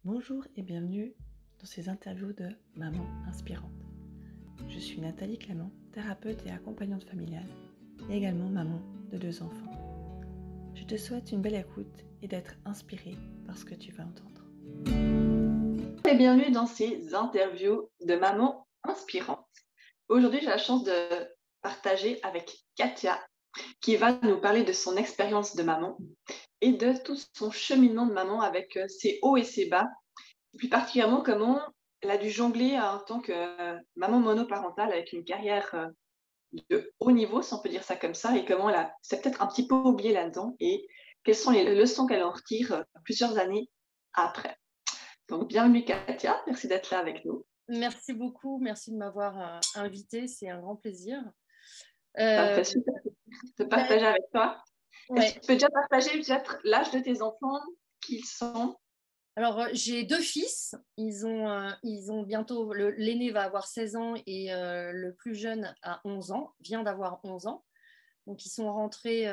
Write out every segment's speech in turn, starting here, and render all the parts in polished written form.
Bonjour et bienvenue dans ces interviews de Maman Inspirante. Je suis Nathalie Clément, thérapeute et accompagnante familiale, et également maman de 2 enfants. Je te souhaite une belle écoute et d'être inspirée par ce que tu vas entendre. Et bienvenue dans ces interviews de Maman Inspirante. Aujourd'hui, j'ai la chance de partager avec Katia, qui va nous parler de son expérience de maman et de tout son cheminement de maman avec ses hauts et ses bas, et plus particulièrement comment elle a dû jongler en tant que maman monoparentale avec une carrière de haut niveau, si on peut dire ça comme ça, et comment elle s'est peut-être un petit peu oubliée là-dedans, et quelles sont les leçons qu'elle en retire plusieurs années après. Donc, bienvenue Katia, merci d'être là avec nous. Merci beaucoup, merci de m'avoir invitée, c'est un grand plaisir. Ça me fait super de partager avec toi. Ouais. Est-ce que tu peux déjà partager peut-être l'âge de tes enfants, qu'ils sont? Alors, j'ai 2 fils, ils ont bientôt, l'aîné va avoir 16 ans et le plus jeune a 11 ans, vient d'avoir 11 ans. Donc, ils sont rentrés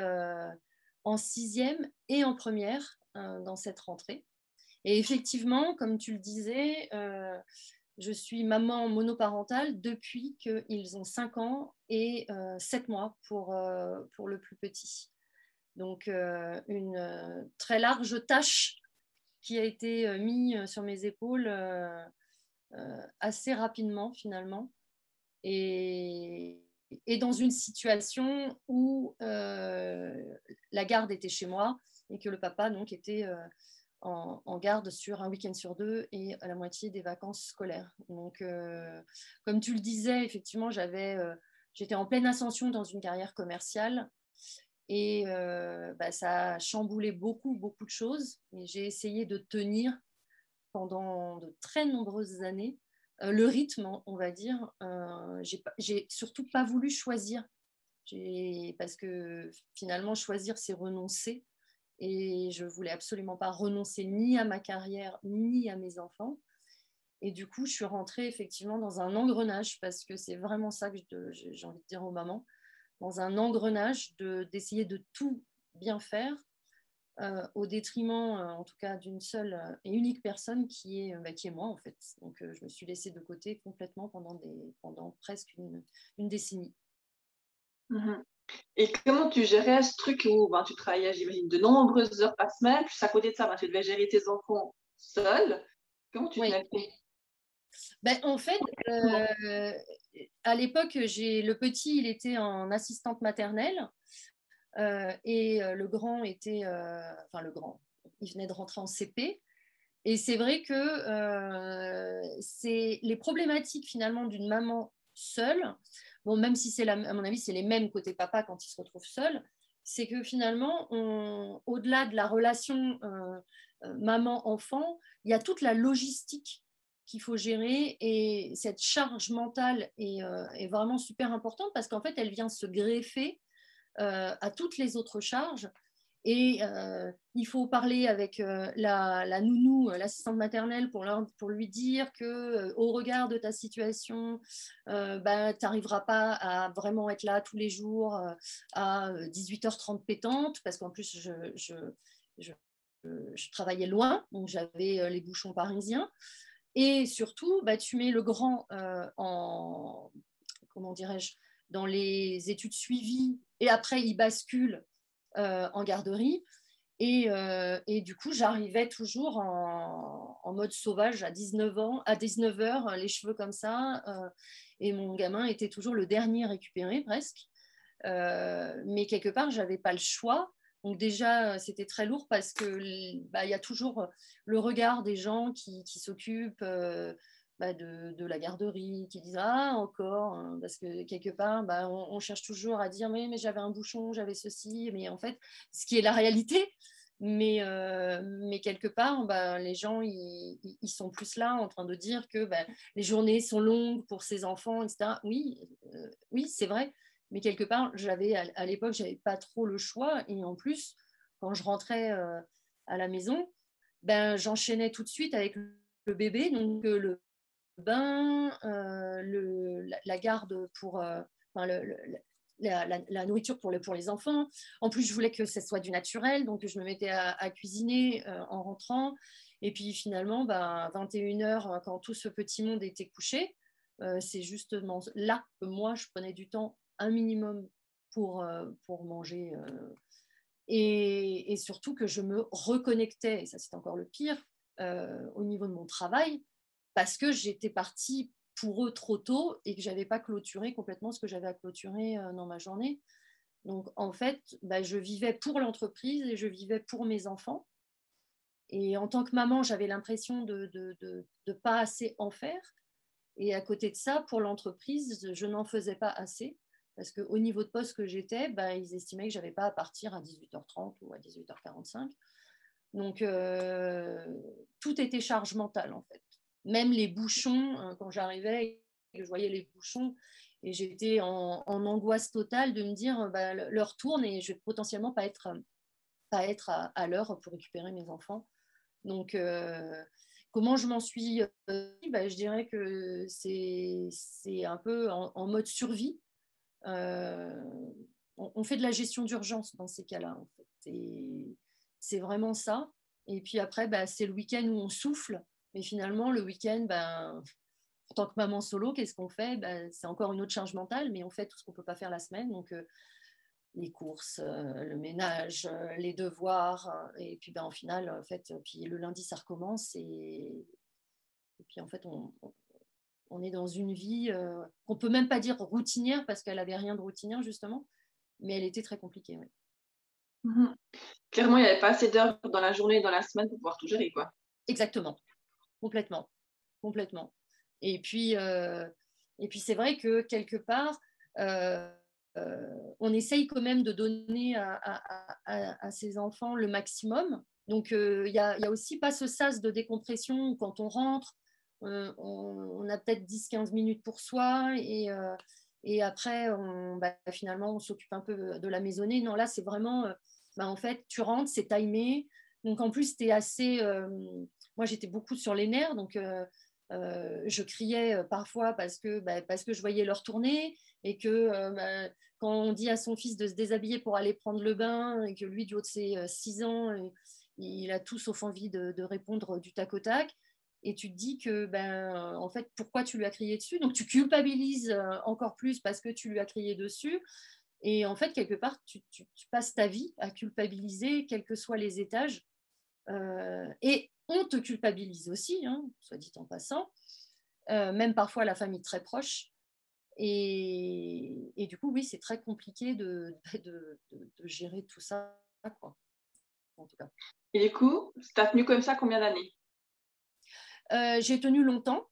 en 6e et en première dans cette rentrée. Et effectivement, comme tu le disais, je suis maman monoparentale depuis qu'ils ont 5 ans et 7 mois pour le plus petit. Donc, une très large tâche qui a été mise sur mes épaules assez rapidement finalement. Et dans une situation où la garde était chez moi et que le papa donc était en garde sur un week-end sur 2 et à la moitié des vacances scolaires. Donc, comme tu le disais, effectivement, j'étais en pleine ascension dans une carrière commerciale et ça a chamboulé beaucoup de choses. Et j'ai essayé de tenir pendant de très nombreuses années le rythme, on va dire. J'ai surtout pas voulu choisir parce que finalement, choisir, c'est renoncer. Et je voulais absolument pas renoncer ni à ma carrière, ni à mes enfants. Et du coup, je suis rentrée effectivement dans un engrenage, parce que c'est vraiment ça que j'ai envie de dire aux mamans, dans un engrenage d'essayer de tout bien faire, au détriment, en tout cas, d'une seule et unique personne qui est moi, en fait. Donc, je me suis laissée de côté complètement pendant presque une décennie. Mhm. Et comment tu gérais ce truc où tu travaillais, j'imagine, de nombreuses heures par semaine, plus à côté de ça, tu devais gérer tes enfants seule. Comment tu Oui. tenais le coup? En fait, à l'époque, le petit, il était en assistante maternelle et le grand était, le grand, il venait de rentrer en CP. Et c'est vrai que c'est les problématiques finalement d'une maman seule, bon, même si à mon avis, c'est les mêmes côté papa quand il se retrouve seul, c'est que finalement, au-delà de la relation maman-enfant, il y a toute la logistique qu'il faut gérer, et cette charge mentale est vraiment super importante parce qu'en fait, elle vient se greffer à toutes les autres charges. Et il faut parler avec la nounou, l'assistante maternelle, pour lui dire que au regard de ta situation, tu n'arriveras pas à vraiment être là tous les jours à 18h30 pétante, parce qu'en plus, je, je travaillais loin, donc j'avais les bouchons parisiens. Et surtout, tu mets le grand comment dirais-je, dans les études suivies, et après, il bascule en garderie. Et du coup, j'arrivais toujours en mode sauvage à 19 ans, à 19h, les cheveux comme ça. Et mon gamin était toujours le dernier récupéré, presque. Mais quelque part, je n'avais pas le choix. Donc déjà, c'était très lourd parce que y a toujours le regard des gens qui s'occupent de la garderie, qui disent ah encore, hein, parce que quelque part, on cherche toujours à dire mais j'avais un bouchon, j'avais ceci, mais en fait, ce qui est la réalité. Mais quelque part, les gens, ils sont plus là en train de dire que les journées sont longues pour ces enfants, etc. Oui, oui, c'est vrai. Mais quelque part, à l'époque, j'avais pas trop le choix. Et en plus, quand je rentrais à la maison, j'enchaînais tout de suite avec le bébé, donc le bain, la garde pour la nourriture pour les enfants. En plus, je voulais que ce soit du naturel, donc je me mettais à cuisiner en rentrant. Et puis finalement, à 21h, quand tout ce petit monde était couché, c'est justement là que moi, je prenais du temps un minimum pour manger. Et surtout que je me reconnectais, et ça c'est encore le pire, au niveau de mon travail, parce que j'étais partie pour eux trop tôt et que je n'avais pas clôturé complètement ce que j'avais à clôturer dans ma journée. Donc en fait, je vivais pour l'entreprise et je vivais pour mes enfants. Et en tant que maman, j'avais l'impression de pas assez en faire. Et à côté de ça, pour l'entreprise, je n'en faisais pas assez. Parce qu'au niveau de poste que j'étais, ils estimaient que je n'avais pas à partir à 18h30 ou à 18h45. Donc, tout était charge mentale, en fait. Même les bouchons, quand j'arrivais et que je voyais les bouchons, et j'étais en angoisse totale de me dire, l'heure tourne et je vais potentiellement pas être à l'heure pour récupérer mes enfants. Donc, comment je m'en suis je dirais que c'est un peu en mode survie. On fait de la gestion d'urgence dans ces cas-là, en fait. C'est vraiment ça. Et puis après, c'est le week-end où on souffle. Mais finalement, le week-end, en tant que maman solo, qu'est-ce qu'on fait? C'est encore une autre charge mentale, mais on fait tout ce qu'on ne peut pas faire la semaine. Donc, les courses, le ménage, les devoirs. Et puis, en final, en fait, puis le lundi, ça recommence. Et puis, en fait, on est dans une vie qu'on ne peut même pas dire routinière parce qu'elle n'avait rien de routinière, justement. Mais elle était très compliquée, oui. Clairement, il n'y avait pas assez d'heures dans la journée et dans la semaine pour pouvoir tout gérer, quoi. Exactement. Complètement. Complètement. Et puis c'est vrai que quelque part, on essaye quand même de donner à ses enfants le maximum. Donc, il y a aussi pas ce sas de décompression où quand on rentre, on a peut-être 10-15 minutes pour soi et après, finalement, on s'occupe un peu de la maisonnée. Non, là, c'est vraiment, en fait, tu rentres, c'est timé. Donc, en plus, tu es assez... moi, j'étais beaucoup sur les nerfs, donc je criais parfois parce que je voyais leur tourner et que quand on dit à son fils de se déshabiller pour aller prendre le bain et que lui, du haut de ses 6 ans, il a tout sauf envie de répondre du tac au tac. Et tu te dis que, en fait, pourquoi tu lui as crié dessus? Donc, tu culpabilises encore plus parce que tu lui as crié dessus. Et en fait, quelque part, tu passes ta vie à culpabiliser, quels que soient les étages. Et on te culpabilise aussi, hein, soit dit en passant, même parfois la famille très proche. Et du coup, oui, c'est très compliqué de gérer tout ça, quoi, en tout cas. Et du coup, tu as tenu comme ça combien d'années? J'ai tenu longtemps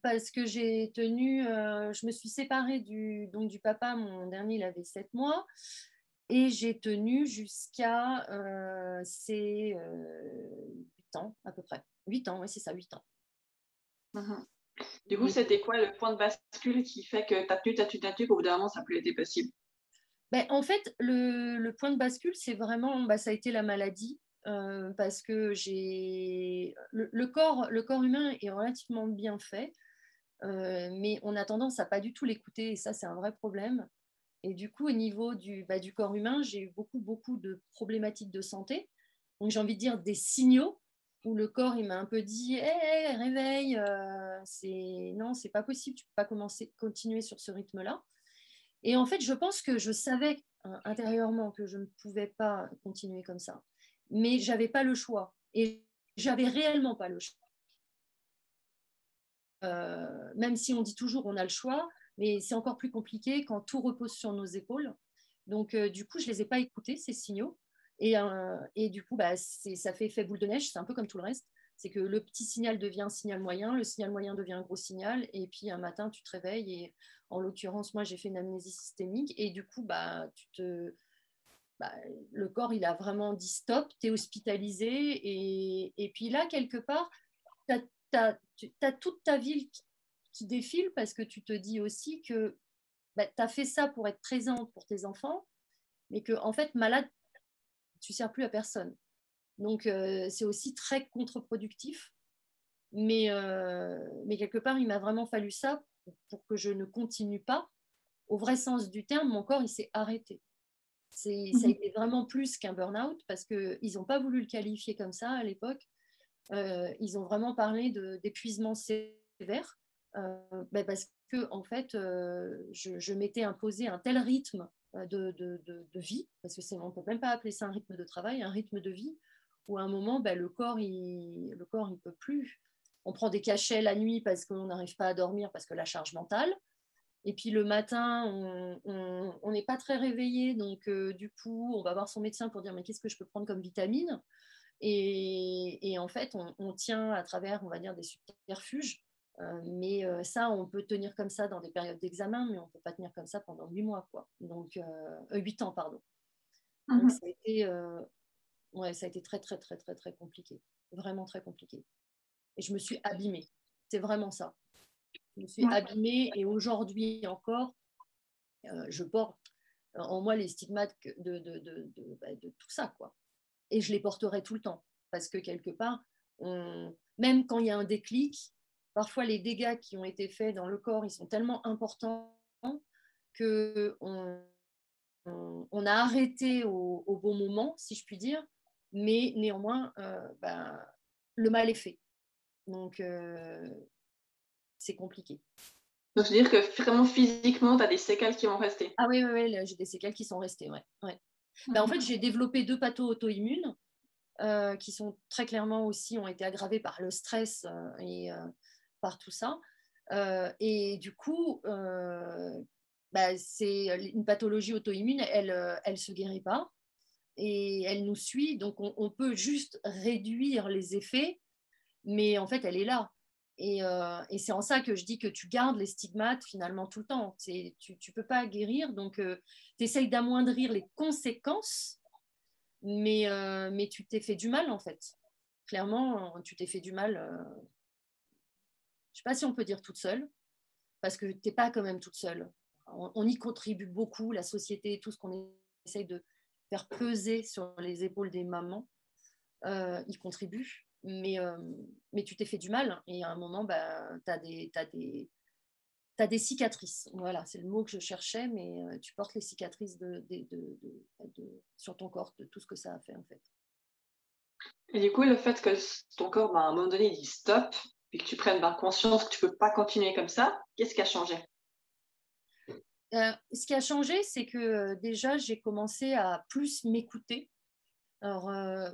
parce que je me suis séparée du papa, mon dernier, il avait 7 mois. Et j'ai tenu jusqu'à 8 ans à peu près. 8 ans, oui, c'est ça, 8 ans. Du coup, c'était quoi le point de bascule qui fait que tu as tenu, qu'au bout d'un moment, ça n'a plus été possible? En fait, le point de bascule, c'est vraiment, ça a été la maladie. Parce que le corps humain est relativement bien fait, mais on a tendance à pas du tout l'écouter, et ça, c'est un vrai problème. Et du coup, au niveau du corps humain, j'ai eu beaucoup de problématiques de santé. Donc, j'ai envie de dire des signaux où le corps, il m'a un peu dit hey, réveille, non, c'est pas possible, tu peux pas continuer sur ce rythme-là. Et en fait, je pense que je savais intérieurement que je ne pouvais pas continuer comme ça. Mais j'avais pas le choix. Et j'avais réellement pas le choix. Même si on dit toujours on a le choix, mais c'est encore plus compliqué quand tout repose sur nos épaules. Donc, du coup, je ne les ai pas écoutés, ces signaux. Et du coup, ça fait effet boule de neige, c'est un peu comme tout le reste. C'est que le petit signal devient un signal moyen, le signal moyen devient un gros signal, et puis un matin, tu te réveilles, et en l'occurrence, moi, j'ai fait une amnésie systémique, et du coup, le corps, il a vraiment dit stop, tu es hospitalisé, et puis là, quelque part, tu as toute ta vie qui défile parce que tu te dis aussi que tu as fait ça pour être présente pour tes enfants, mais que en fait, malade, tu ne sers plus à personne. Donc, c'est aussi très contre-productif. Mais quelque part, il m'a vraiment fallu ça pour que je ne continue pas. Au vrai sens du terme, mon corps, il s'est arrêté. Ça a été vraiment plus qu'un burn-out parce qu'ils n'ont pas voulu le qualifier comme ça à l'époque. ils ont vraiment parlé d'épuisement sévère, parce que en fait, je m'étais imposé un tel rythme de vie, parce que on ne peut même pas appeler ça un rythme de travail, un rythme de vie, où à un moment, le corps, il peut plus. On prend des cachets la nuit parce qu'on n'arrive pas à dormir, parce que la charge mentale. Et puis le matin, on n'est pas très réveillé, donc du coup, on va voir son médecin pour dire mais qu'est-ce que je peux prendre comme vitamine et en fait, on tient à travers, on va dire, des subterfuges. Mais ça, on peut tenir comme ça dans des périodes d'examen, mais on ne peut pas tenir comme ça pendant 8 mois, quoi. Donc, 8 ans, pardon. Donc, Mhm. ça a été très, très, très, très, très compliqué. Vraiment très compliqué. Et je me suis abîmée. C'est vraiment ça. Je me suis Ouais. abîmée et aujourd'hui encore, je porte en moi les stigmates de tout ça, quoi. Et je les porterai tout le temps. Parce que quelque part, même quand il y a un déclic, parfois les dégâts qui ont été faits dans le corps, ils sont tellement importants que on a arrêté au bon moment, si je puis dire, mais néanmoins, le mal est fait. Donc, c'est compliqué. Donc, je veux dire que vraiment physiquement, tu as des séquelles qui vont rester. Ah oui, oui, oui, j'ai des séquelles qui sont restées, ouais. Ouais. En fait, j'ai développé 2 pathos auto-immunes qui sont très clairement aussi, ont été aggravés par le stress et par tout ça. Et du coup, c'est une pathologie auto-immune, elle se guérit pas et elle nous suit. Donc, on peut juste réduire les effets, mais en fait, elle est là. Et c'est en ça que je dis que tu gardes les stigmates finalement tout le temps. Tu ne peux pas guérir, donc tu essayes d'amoindrir les conséquences, mais tu t'es fait du mal en fait. Clairement, tu t'es fait du mal. Je ne sais pas si on peut dire toute seule, parce que tu n'es pas quand même toute seule. On y contribue beaucoup, la société, tout ce qu'on essaye de faire peser sur les épaules des mamans, y contribue. Mais tu t'es fait du mal et à un moment, tu as des cicatrices. Voilà, c'est le mot que je cherchais, mais tu portes les cicatrices sur ton corps, de tout ce que ça a fait en fait. Et du coup, le fait que ton corps, à un moment donné, il dit stop, puis que tu prennes conscience que tu peux pas continuer comme ça, qu'est-ce qui a changé? Ce qui a changé, c'est que déjà, j'ai commencé à plus m'écouter. Alors,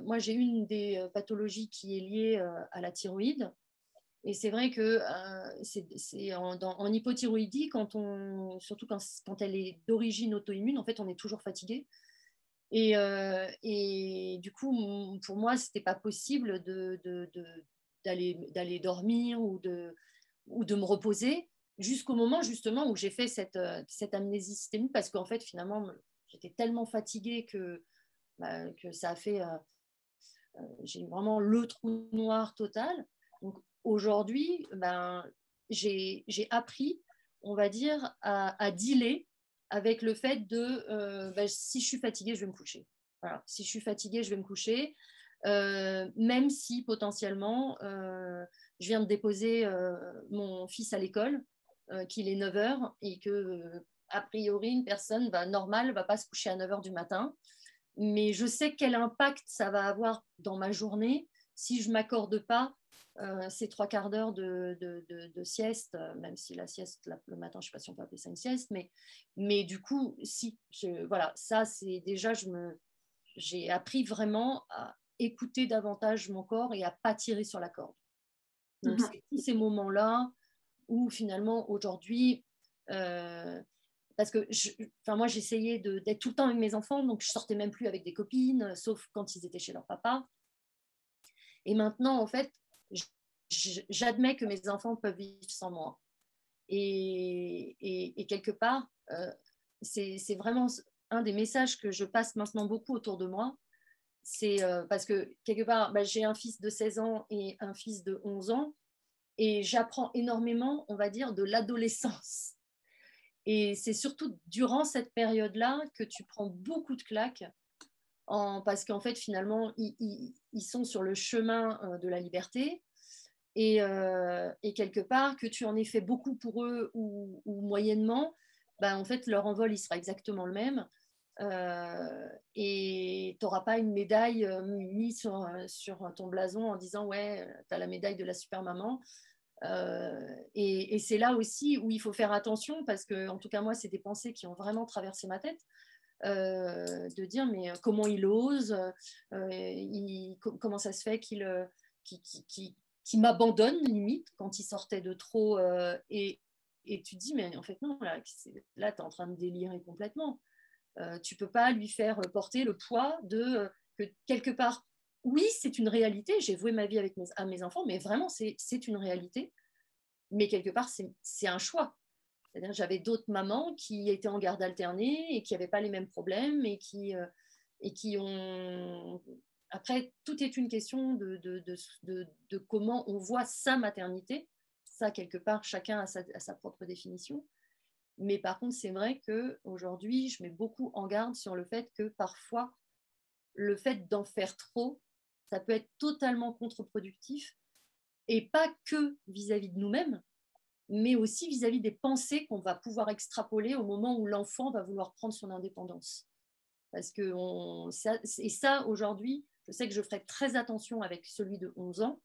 moi, j'ai une des pathologies qui est liée à la thyroïde. Et c'est vrai que c'est en hypothyroïdie, surtout quand elle est d'origine auto-immune, en fait, on est toujours fatigué. Et du coup, pour moi, ce n'était pas possible d'aller dormir ou de me reposer jusqu'au moment justement où j'ai fait cette amnésie systémique parce qu'en fait, finalement, j'étais tellement fatiguée que ça a fait... j'ai vraiment le trou noir total. Donc aujourd'hui, j'ai appris, on va dire, à dealer avec le fait si je suis fatiguée, je vais me coucher. Voilà. Si je suis fatiguée, je vais me coucher. Même si potentiellement, je viens de déposer mon fils à l'école, qu'il est 9 heures et que, a priori, une personne normale ne va pas se coucher à 9 heures du matin. Mais je sais quel impact ça va avoir dans ma journée si je ne m'accorde pas ces 3/4 d'heure de sieste, même si la sieste, le matin, je ne sais pas si on peut appeler ça une sieste, mais du coup, si, voilà, ça, c'est déjà, j'ai appris vraiment à écouter davantage mon corps et à ne pas tirer sur la corde. Donc, c'est tous ces moments-là où finalement, aujourd'hui, parce que moi, j'essayais d'être tout le temps avec mes enfants, donc je sortais même plus avec des copines, sauf quand ils étaient chez leur papa. Et maintenant, en fait, j'admets que mes enfants peuvent vivre sans moi. Et quelque part, c'est vraiment un des messages que je passe maintenant beaucoup autour de moi. C'est parce que quelque part, j'ai un fils de 16 ans et un fils de 11 ans, et j'apprends énormément, on va dire, de l'adolescence. Et c'est surtout durant cette période-là que tu prends beaucoup de claques parce qu'en fait, finalement, ils sont sur le chemin de la liberté et quelque part, que tu en aies fait beaucoup pour eux ou moyennement, en fait, leur envol, il sera exactement le même. et tu n'auras pas une médaille mise sur ton blason en disant ouais, tu as la médaille de la super maman. Et c'est là aussi où il faut faire attention parce que, en tout cas, moi, c'est des pensées qui ont vraiment traversé ma tête. De dire mais comment il ose, comment ça se fait qu'il m'abandonne limite quand il sortait de trop et tu te dis mais en fait non, là tu es en train de délirer complètement. Tu peux pas lui faire porter le poids de que quelque part oui c'est une réalité, j'ai voué ma vie avec à mes enfants mais vraiment c'est une réalité, mais quelque part c'est un choix. C'est-à-dire j'avais d'autres mamans qui étaient en garde alternée et qui n'avaient pas les mêmes problèmes et qui ont... Après, tout est une question de comment on voit sa maternité. Ça, quelque part, chacun a sa propre définition. Mais par contre, c'est vrai qu'aujourd'hui, je mets beaucoup en garde sur le fait que parfois, le fait d'en faire trop, ça peut être totalement contre-productif et pas que vis-à-vis de nous-mêmes, mais aussi vis-à-vis des pensées qu'on va pouvoir extrapoler au moment où l'enfant va vouloir prendre son indépendance. Parce que ça, aujourd'hui, je sais que je ferai très attention avec celui de 11 ans,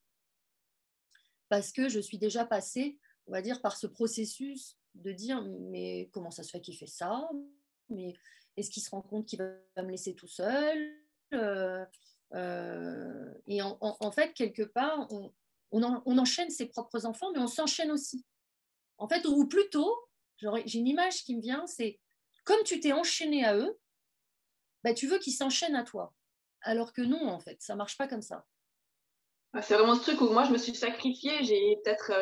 parce que je suis déjà passée, on va dire, par ce processus de dire, mais comment ça se fait qu'il fait ça? Mais est-ce qu'il se rend compte qu'il va me laisser tout seul? Et en fait, quelque part, on enchaîne ses propres enfants, mais on s'enchaîne aussi. En fait, ou plutôt, j'ai une image qui me vient, c'est comme tu t'es enchaîné à eux, bah, tu veux qu'ils s'enchaînent à toi. Alors que non, en fait, ça ne marche pas comme ça. C'est vraiment ce truc où moi, je me suis sacrifiée. J'ai peut-être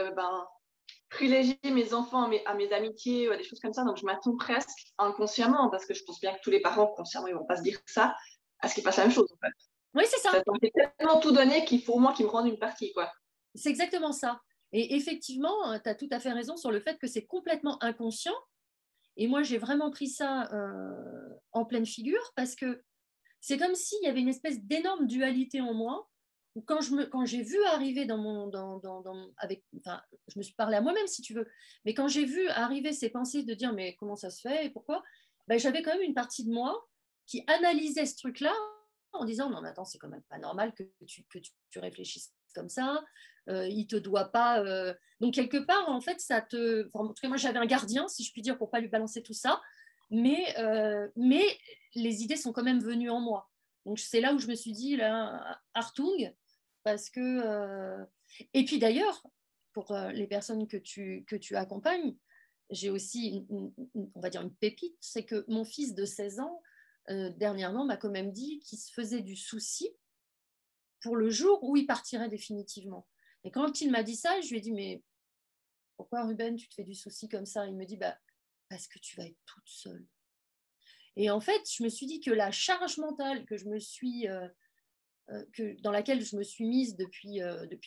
privilégié mes enfants à mes amitiés ou à des choses comme ça. Donc, je m'attends presque inconsciemment, parce que je pense bien que tous les parents, consciemment, ils ne vont pas se dire ça, à ce qu'ils fassent la même chose, en fait. Oui, c'est ça. Ça fait tellement tout donner qu'il faut au moins qu'ils me rendent une partie, quoi. C'est exactement ça. Et effectivement, tu as tout à fait raison sur le fait que c'est complètement inconscient. Et moi, j'ai vraiment pris ça en pleine figure parce que c'est comme s'il y avait une espèce d'énorme dualité en moi. Où quand j'ai vu arriver je me suis parlé à moi-même si tu veux, mais quand j'ai vu arriver ces pensées de dire mais comment ça se fait et pourquoi, ben, j'avais quand même une partie de moi qui analysait ce truc-là en disant non mais attends c'est quand même pas normal que tu réfléchisses comme ça, il te doit pas donc quelque part en fait en tout cas moi j'avais un gardien si je puis dire pour pas lui balancer tout ça, mais les idées sont quand même venues en moi. Donc c'est là où je me suis dit là Hartung parce que et puis d'ailleurs pour les personnes que tu accompagnes, j'ai aussi on va dire une pépite, c'est que mon fils de 16 ans dernièrement m'a quand même dit qu'il se faisait du souci pour le jour où il partirait définitivement. Et quand il m'a dit ça, je lui ai dit mais pourquoi Ruben tu te fais du souci comme ça? Il me dit bah parce que tu vas être toute seule. Et en fait, je me suis dit que la charge mentale que je me suis, dans laquelle je me suis mise depuis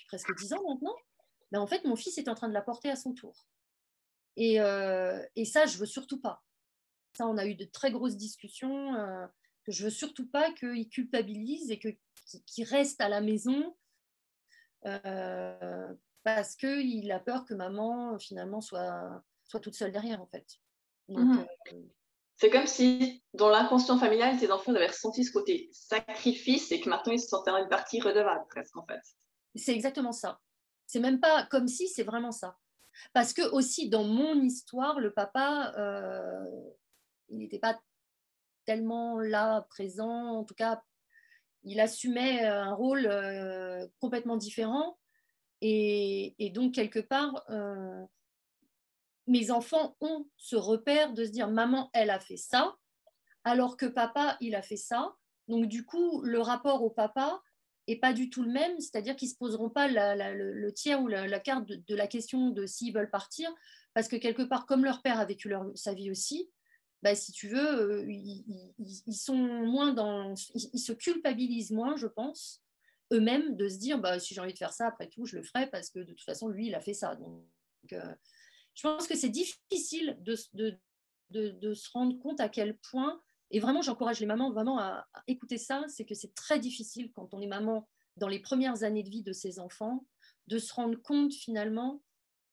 presque 10 ans maintenant, ben en fait, mon fils est en train de la porter à son tour. Et ça, je veux surtout pas. Ça, on a eu de très grosses discussions. Que je veux surtout pas qu'il culpabilise et qu'il reste à la maison parce qu'il a peur que maman finalement soit toute seule derrière en fait. Donc, C'est comme si, dans l'inconscient familial, tes enfants avaient ressenti ce côté sacrifice et que maintenant ils se sentaient une partie redevable, presque, en fait. c'est exactement ça. C'est même pas comme si, c'est vraiment ça. Parce que aussi, dans mon histoire, le papa, il n'était pas tellement là, présent. En tout cas, il assumait un rôle complètement différent. Et donc, quelque part, mes enfants ont ce repère de se dire, maman, elle a fait ça, alors que papa, il a fait ça. Donc, du coup, le rapport au papa est pas du tout le même, c'est-à-dire qu'ils ne se poseront pas le tiers ou la carte de la question de s'ils veulent partir, parce que quelque part, comme leur père a vécu sa vie aussi, bah, si tu veux, ils sont moins ils se culpabilisent moins, je pense, eux-mêmes, de se dire, bah, si j'ai envie de faire ça, après tout, je le ferai, parce que de toute façon, lui, il a fait ça. Donc, je pense que c'est difficile de se rendre compte à quel point, et vraiment j'encourage les mamans vraiment à écouter ça, c'est que c'est très difficile quand on est maman dans les premières années de vie de ses enfants, de se rendre compte finalement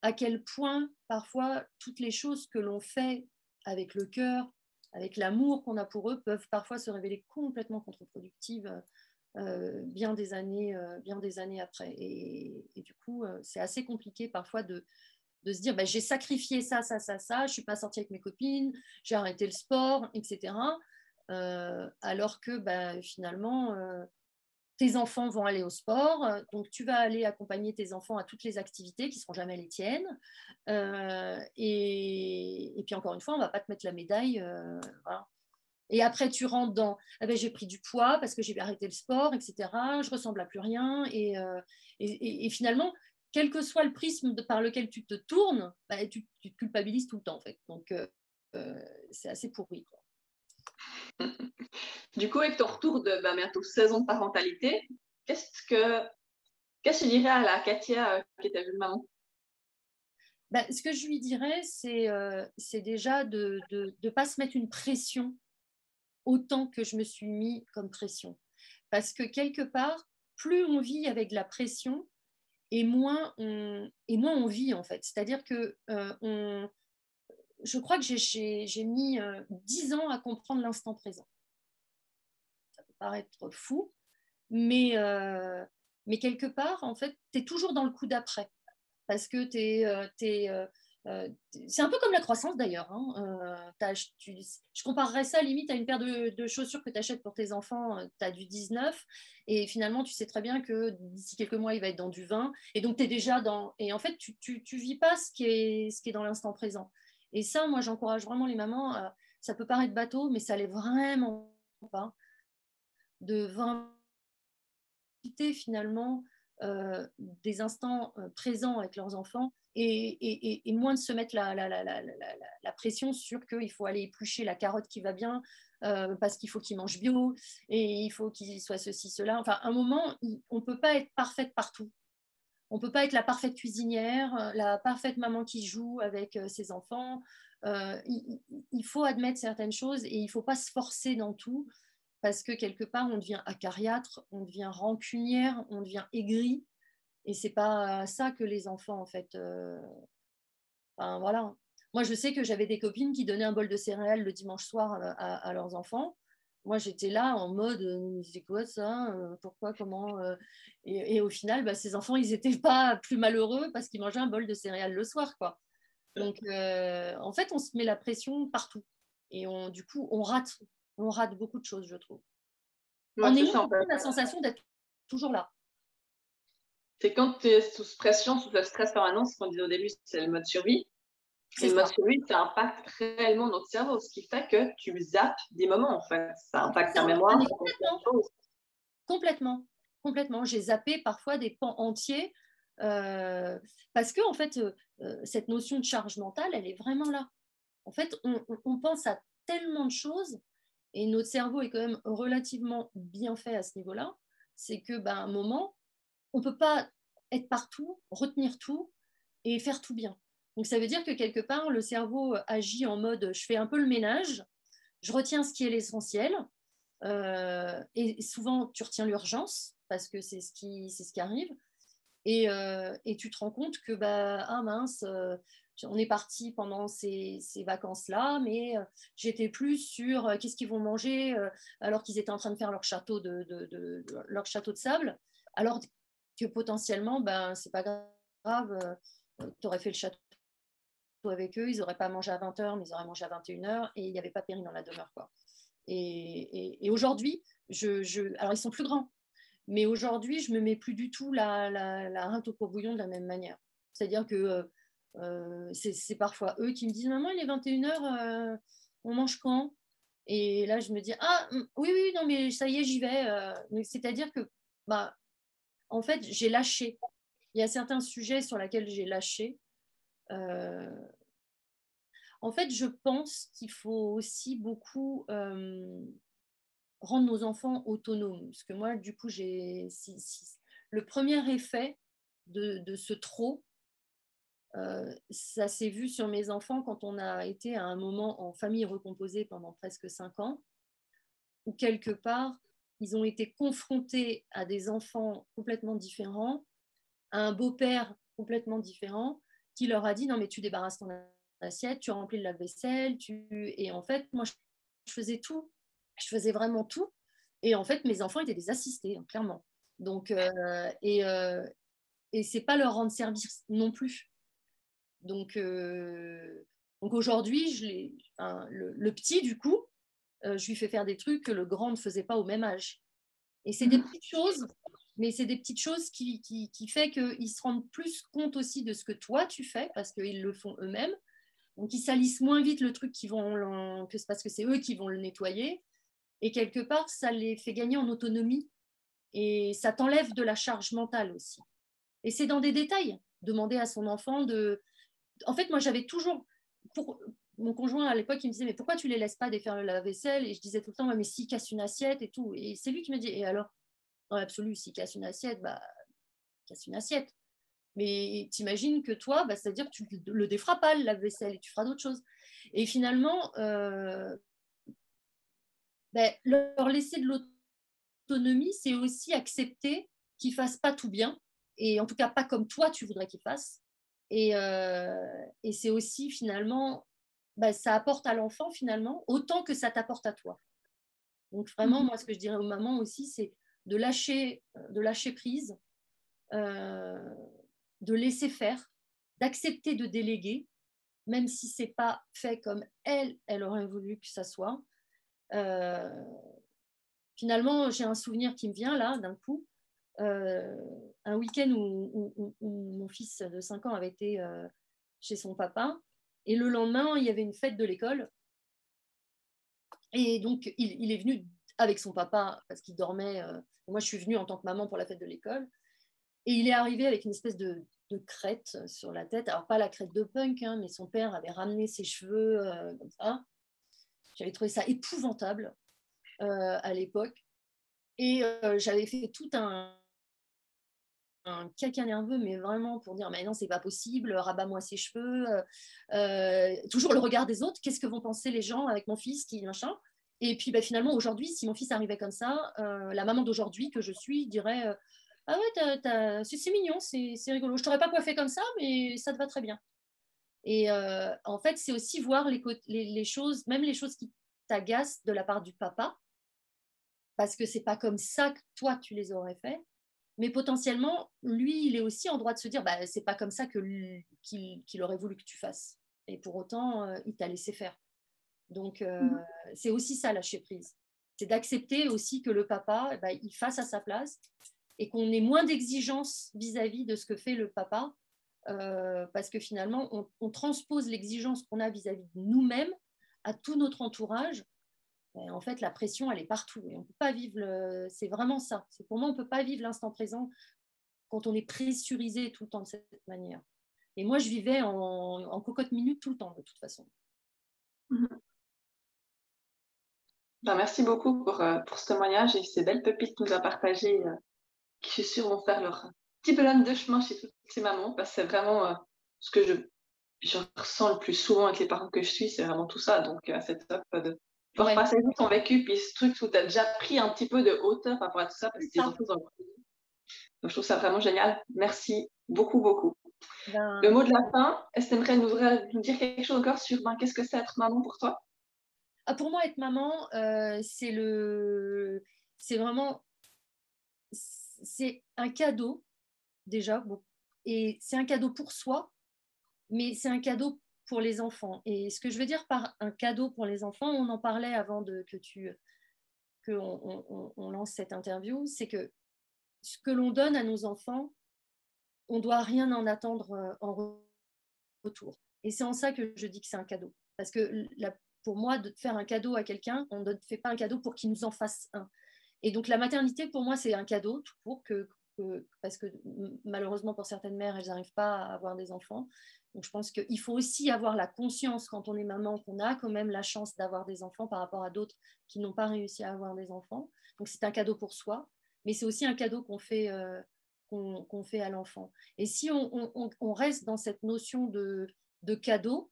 à quel point parfois toutes les choses que l'on fait avec le cœur, avec l'amour qu'on a pour eux, peuvent parfois se révéler complètement contre-productives bien des années après. Et du coup, c'est assez compliqué parfois de se dire bah, j'ai sacrifié ça, je ne suis pas sortie avec mes copines, j'ai arrêté le sport, etc. Alors que bah, finalement, tes enfants vont aller au sport, donc tu vas aller accompagner tes enfants à toutes les activités qui ne seront jamais les tiennes. Et puis encore une fois, on ne va pas te mettre la médaille. Voilà. Et après, tu rentres dans ah ben, j'ai pris du poids parce que j'ai arrêté le sport, etc. Je ressemble à plus rien. Et finalement, quel que soit le prisme par lequel tu te tournes, bah, tu te culpabilises tout le temps, en fait. Donc, c'est assez pourri, quoi. Du coup, avec ton retour de bientôt 16 ans de parentalité, qu'est-ce que tu dirais à la Katia qui était jeune maman? Ben, ce que je lui dirais, c'est déjà de ne pas se mettre une pression autant que je me suis mis comme pression. Parce que quelque part, plus on vit avec de la pression, et moins on vit, en fait. C'est-à-dire que je crois que j'ai mis 10 ans à comprendre l'instant présent. Ça peut paraître fou, mais quelque part, en fait, tu es toujours dans le coup d'après. Parce que c'est un peu comme la croissance d'ailleurs. Hein. Je comparerais ça limite à une paire de chaussures que tu achètes pour tes enfants. Tu as du 19 et finalement tu sais très bien que d'ici quelques mois il va être dans du 20 et donc tu es déjà dans. Et en fait, tu vis pas ce qui est dans l'instant présent. Et ça, moi j'encourage vraiment les mamans. Ça peut paraître bateau, mais ça l'est vraiment pas. De vraiment finalement des instants présents avec leurs enfants et moins de se mettre la pression sur qu'il faut aller éplucher la carotte qui va bien parce qu'il faut qu'ils mangent bio et il faut qu'ils soient ceci, cela. Enfin, à un moment, on ne peut pas être parfaite partout. On ne peut pas être la parfaite cuisinière, la parfaite maman qui joue avec ses enfants. Il faut admettre certaines choses et il ne faut pas se forcer dans tout parce que quelque part, on devient acariâtre, on devient rancunière, on devient aigri. Et c'est pas ça que les enfants, en fait. Enfin, voilà. Moi, je sais que j'avais des copines qui donnaient un bol de céréales le dimanche soir à leurs enfants. Moi, j'étais là en mode, c'est quoi ça pourquoi, comment et au final, bah, ces enfants, ils n'étaient pas plus malheureux parce qu'ils mangeaient un bol de céréales le soir, quoi. Donc, en fait, on se met la pression partout. Et du coup, on rate beaucoup de choses, je trouve. Ouais, En c'est ayant ça en fait. la sensation d'être toujours là. C'est quand tu es sous pression, sous le stress permanent, ce qu'on disait au début, c'est le mode survie. Et C'est le ça. mode survie, ça impacte réellement notre cerveau, ce qui fait que tu zappes des moments en fait. Ça impacte ta mémoire, Mais ça impacte plein de choses. complètement. J'ai zappé parfois des pans entiers parce que en fait, cette notion de charge mentale, elle est vraiment là. En fait, on pense à tellement de choses et notre cerveau est quand même relativement bien fait à ce niveau-là. C'est que, à un moment, on ne peut pas être partout, retenir tout et faire tout bien. Donc ça veut dire que quelque part, le cerveau agit en mode je fais un peu le ménage, je retiens ce qui est l'essentiel. Et souvent, tu retiens l'urgence parce que c'est ce qui arrive. Et tu te rends compte que, ah mince, on est parti pendant ces vacances-là, mais j'étais plus sur qu'est-ce qu'ils vont manger alors qu'ils étaient en train de faire leur château leur château de sable, alors que potentiellement, c'est pas grave, tu aurais fait le château avec eux, ils n'auraient pas mangé à 20h, mais ils auraient mangé à 21h, et il n'y avait pas péri dans la demeure, quoi. Et aujourd'hui, alors ils sont plus grands, mais aujourd'hui, je me mets plus du tout la rinte au courbouillon de la même manière. C'est-à-dire que c'est parfois eux qui me disent maman, il est 21h, on mange quand? Et là, je me dis ah oui, oui, non, mais ça y est, j'y vais. C'est-à-dire que en fait, j'ai lâché. Il y a certains sujets sur lesquels j'ai lâché. En fait, je pense qu'il faut aussi beaucoup rendre nos enfants autonomes. Parce que moi, du coup, le premier effet de ce trop, ça s'est vu sur mes enfants quand on a été à un moment en famille recomposée pendant presque 5 ans, où quelque part, ils ont été confrontés à des enfants complètement différents, à un beau-père complètement différent, qui leur a dit non mais tu débarrasses ton assiette, tu remplis le lave-vaisselle, et en fait moi je faisais tout. Je faisais vraiment tout. Et en fait, mes enfants étaient des assistés, hein, clairement. Donc, et c'est pas leur rendre service non plus. Donc aujourd'hui, le petit, du coup, je lui fais faire des trucs que le grand ne faisait pas au même âge. Et c'est des petites choses, mais c'est des petites choses qui fait qu'ils se rendent plus compte aussi de ce que toi, tu fais, parce qu'ils le font eux-mêmes. Donc, ils salissent moins vite le truc que c'est parce que c'est eux qui vont le nettoyer. Et quelque part, ça les fait gagner en autonomie. Et ça t'enlève de la charge mentale aussi. Et c'est dans des détails. Demander à son enfant de... En fait, moi, j'avais toujours... Mon conjoint, à l'époque, il me disait, mais pourquoi tu les laisses pas défaire la vaisselle? Et je disais tout le temps, mais s'il casse une assiette et tout. Et c'est lui qui me dit, et alors? Dans l'absolu, s'il casse une assiette, bah, casse une assiette. Mais t'imagines que toi, bah, c'est-à-dire que tu le déferas pas, le lave-vaisselle, et tu feras d'autres choses. Et finalement, leur laisser de l'autonomie, c'est aussi accepter qu'ils ne fassent pas tout bien, et en tout cas pas comme toi tu voudrais qu'ils fassent. Et c'est aussi finalement, ça apporte à l'enfant finalement autant que ça t'apporte à toi. Donc vraiment, moi, ce que je dirais aux mamans aussi, c'est de lâcher prise, de laisser faire, d'accepter de déléguer, même si c'est pas fait comme elle aurait voulu que ça soit. Finalement, j'ai un souvenir qui me vient là, d'un coup. Un week-end où mon fils de 5 ans avait été chez son papa. Et le lendemain, il y avait une fête de l'école. Et donc, il est venu avec son papa parce qu'il dormait. Moi, je suis venue en tant que maman pour la fête de l'école. Et il est arrivé avec une espèce de crête sur la tête. Alors, pas la crête de punk, hein, mais son père avait ramené ses cheveux comme ça. J'avais trouvé ça épouvantable à l'époque. Et j'avais fait tout un caca nerveux, mais vraiment pour dire, mais non, c'est pas possible, rabat-moi ses cheveux. Toujours le regard des autres, qu'est-ce que vont penser les gens avec mon fils, qui machin. Et puis finalement, aujourd'hui, si mon fils arrivait comme ça, la maman d'aujourd'hui que je suis dirait, ah ouais, c'est mignon, c'est rigolo. Je t'aurais pas coiffé comme ça, mais ça te va très bien. Et en fait, c'est aussi voir les choses, même les choses qui t'agacent de la part du papa, parce que c'est pas comme ça que toi tu les aurais fait, mais potentiellement lui il est aussi en droit de se dire c'est pas comme ça qu'il aurait voulu que tu fasses, et pour autant il t'a laissé faire. Donc c'est aussi ça, lâcher prise, c'est d'accepter aussi que le papa il fasse à sa place, et qu'on ait moins d'exigences vis-à-vis de ce que fait le papa, parce que finalement on transpose l'exigence qu'on a vis-à-vis de nous-mêmes à tout notre entourage. En fait, la pression, elle est partout. Et on peut pas vivre c'est vraiment ça. C'est, pour moi, on ne peut pas vivre l'instant présent quand on est pressurisé tout le temps de cette manière. Et moi, je vivais en cocotte minute tout le temps, de toute façon. Merci beaucoup pour ce témoignage et ces belles pépites que nous a partagées, qui, je suis sûre, vont faire leur petit bonhomme de chemin chez toutes ces mamans, parce que c'est vraiment ce que je ressens le plus souvent avec les parents que je suis, c'est vraiment tout ça. Donc, c'est top de pouvoir passer ton vécu, puis ce truc où tu as déjà pris un petit peu de hauteur par rapport à tout ça, parce que tu retrouves dans le produit. Donc, je trouve ça vraiment génial. Merci beaucoup, beaucoup. Le mot de la fin, est-ce que tu aimerais nous dire quelque chose encore sur qu'est-ce que c'est être maman pour toi? Pour moi, être maman, c'est vraiment, c'est un cadeau déjà, bon, et c'est un cadeau pour soi, mais c'est un cadeau pour les enfants. Et ce que je veux dire par un cadeau pour les enfants, on en parlait avant qu'on lance cette interview, c'est que ce que l'on donne à nos enfants, on ne doit rien en attendre en retour. Et c'est en ça que je dis que c'est un cadeau. Parce que pour moi, de faire un cadeau à quelqu'un, on ne fait pas un cadeau pour qu'il nous en fasse un. Et donc la maternité, pour moi, c'est un cadeau, tout pour parce que malheureusement, pour certaines mères, elles n'arrivent pas à avoir des enfants. Donc je pense qu'il faut aussi avoir la conscience, quand on est maman, qu'on a quand même la chance d'avoir des enfants par rapport à d'autres qui n'ont pas réussi à avoir des enfants. Donc c'est un cadeau pour soi, mais c'est aussi un cadeau qu'on fait à l'enfant. Et si on reste dans cette notion de cadeau,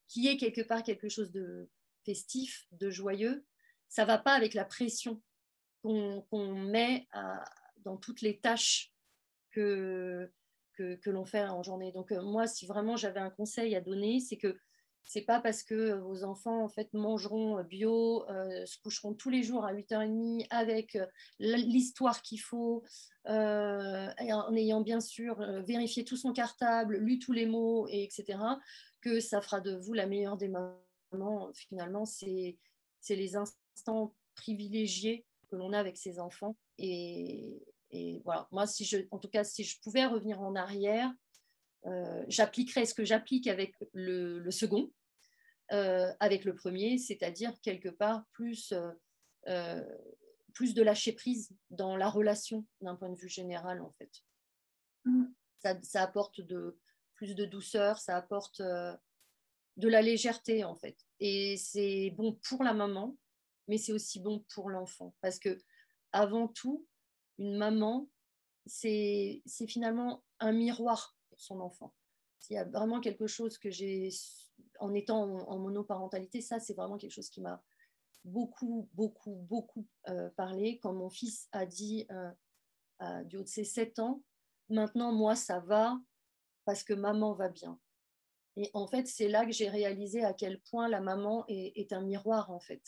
qui est quelque part quelque chose de festif, de joyeux, ça ne va pas avec la pression qu'on met dans toutes les tâches que l'on fait en journée. Donc moi, si vraiment j'avais un conseil à donner, c'est que C'est pas parce que vos enfants en fait mangeront bio, se coucheront tous les jours à 8h30 avec l'histoire qu'il faut, en ayant bien sûr vérifié tout son cartable, lu tous les mots, etc., que ça fera de vous la meilleure des mamans. Finalement, c'est les instants privilégiés que l'on a avec ses enfants. Et voilà, moi, en tout cas, si je pouvais revenir en arrière, j'appliquerais ce que j'applique avec le second, avec le premier, c'est-à-dire quelque part plus de lâcher prise dans la relation d'un point de vue général, en fait. Ça apporte plus de douceur, ça apporte de la légèreté, en fait. Et c'est bon pour la maman, mais c'est aussi bon pour l'enfant. Parce que, avant tout, une maman, c'est finalement un miroir pour son enfant. S'il y a vraiment quelque chose que j'ai, en étant en monoparentalité, ça, c'est vraiment quelque chose qui m'a beaucoup parlé. Quand mon fils a dit, du haut de ses 7 ans, maintenant, moi, ça va parce que maman va bien. Et en fait, c'est là que j'ai réalisé à quel point la maman est un miroir, en fait.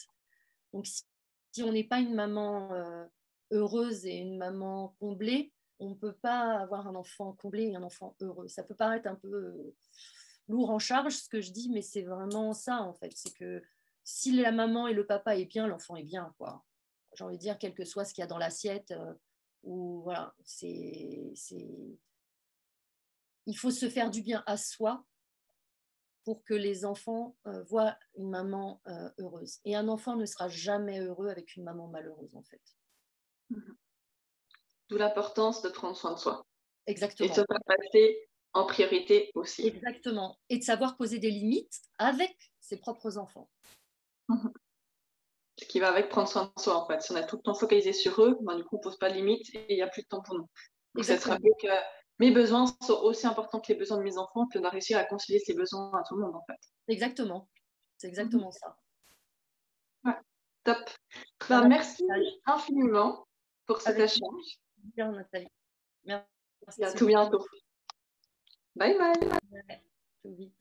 Donc, si on n'est pas une maman heureuse et une maman comblée, on ne peut pas avoir un enfant comblé et un enfant heureux. Ça peut paraître un peu lourd en charge, ce que je dis, mais c'est vraiment ça, en fait. C'est que si la maman et le papa est bien, l'enfant est bien, quoi. J'ai envie de dire, quel que soit ce qu'il y a dans l'assiette, ou voilà, il faut se faire du bien à soi pour que les enfants voient une maman heureuse. Et un enfant ne sera jamais heureux avec une maman malheureuse, en fait. D'où l'importance de prendre soin de soi. Exactement. Et de se faire passer en priorité aussi. Exactement. Et de savoir poser des limites avec ses propres enfants. Ce qui va avec prendre soin de soi, en fait. Si on a tout le temps focalisé sur eux, ben, du coup, on ne pose pas de limites et il n'y a plus de temps pour nous. Donc, ça se rappeler que mes besoins sont aussi importants que les besoins de mes enfants, puis on a réussi à concilier ces besoins à tout le monde, en fait. Exactement. C'est exactement ça. Ouais. Top. Ben, merci infiniment pour cet échange. Bien, Nathalie. Merci. Et à tout bientôt. Bye bye. Tout vite.